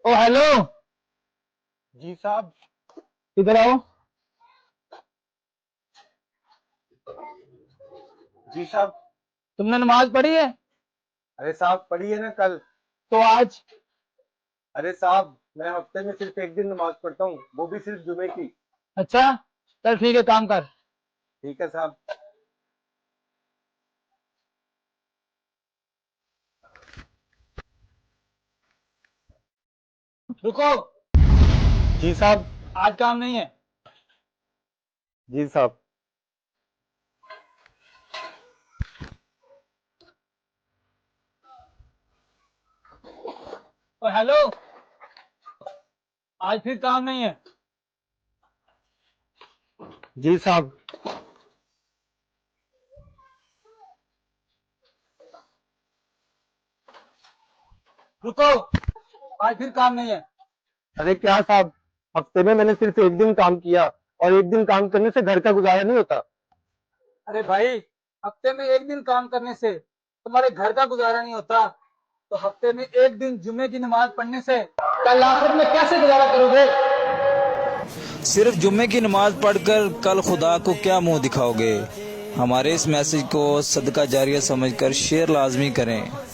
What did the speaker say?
ओ hello. जी साहब। इधर आओ। जी साहब। तुमने नमाज पढ़ी है? अरे साहब पढ़ी है ना कल। तो आज? अरे साहब मैं हफ्ते में सिर्फ एक दिन नमाज पढ़ता हूँ, वो भी सिर्फ जुमे की। अच्छा, चल ठीक है, काम कर। ठीक है साहब। रुको। जी साहब। आज काम नहीं है। जी साहब। ओ हेलो। आज फिर काम नहीं है। जी साहब। रुको। आज फिर काम नहीं है। अरे क्या साहब, हफ्ते में मैंने सिर्फ एक दिन काम किया और एक दिन काम करने से घर का गुजारा नहीं होता। अरे भाई, हफ्ते में एक दिन काम करने से तुम्हारे घर का गुजारा नहीं होता, तो हफ्ते में एक दिन जुमे की नमाज पढ़ने से कल आखिर में कैसे गुजारा करोगे? सिर्फ जुम्मे की नमाज पढ़कर कल खुदा को क्या मुंह दिखाओगे। हमारे इस मैसेज को सदका जारिया समझकर शेयर लाजमी करें।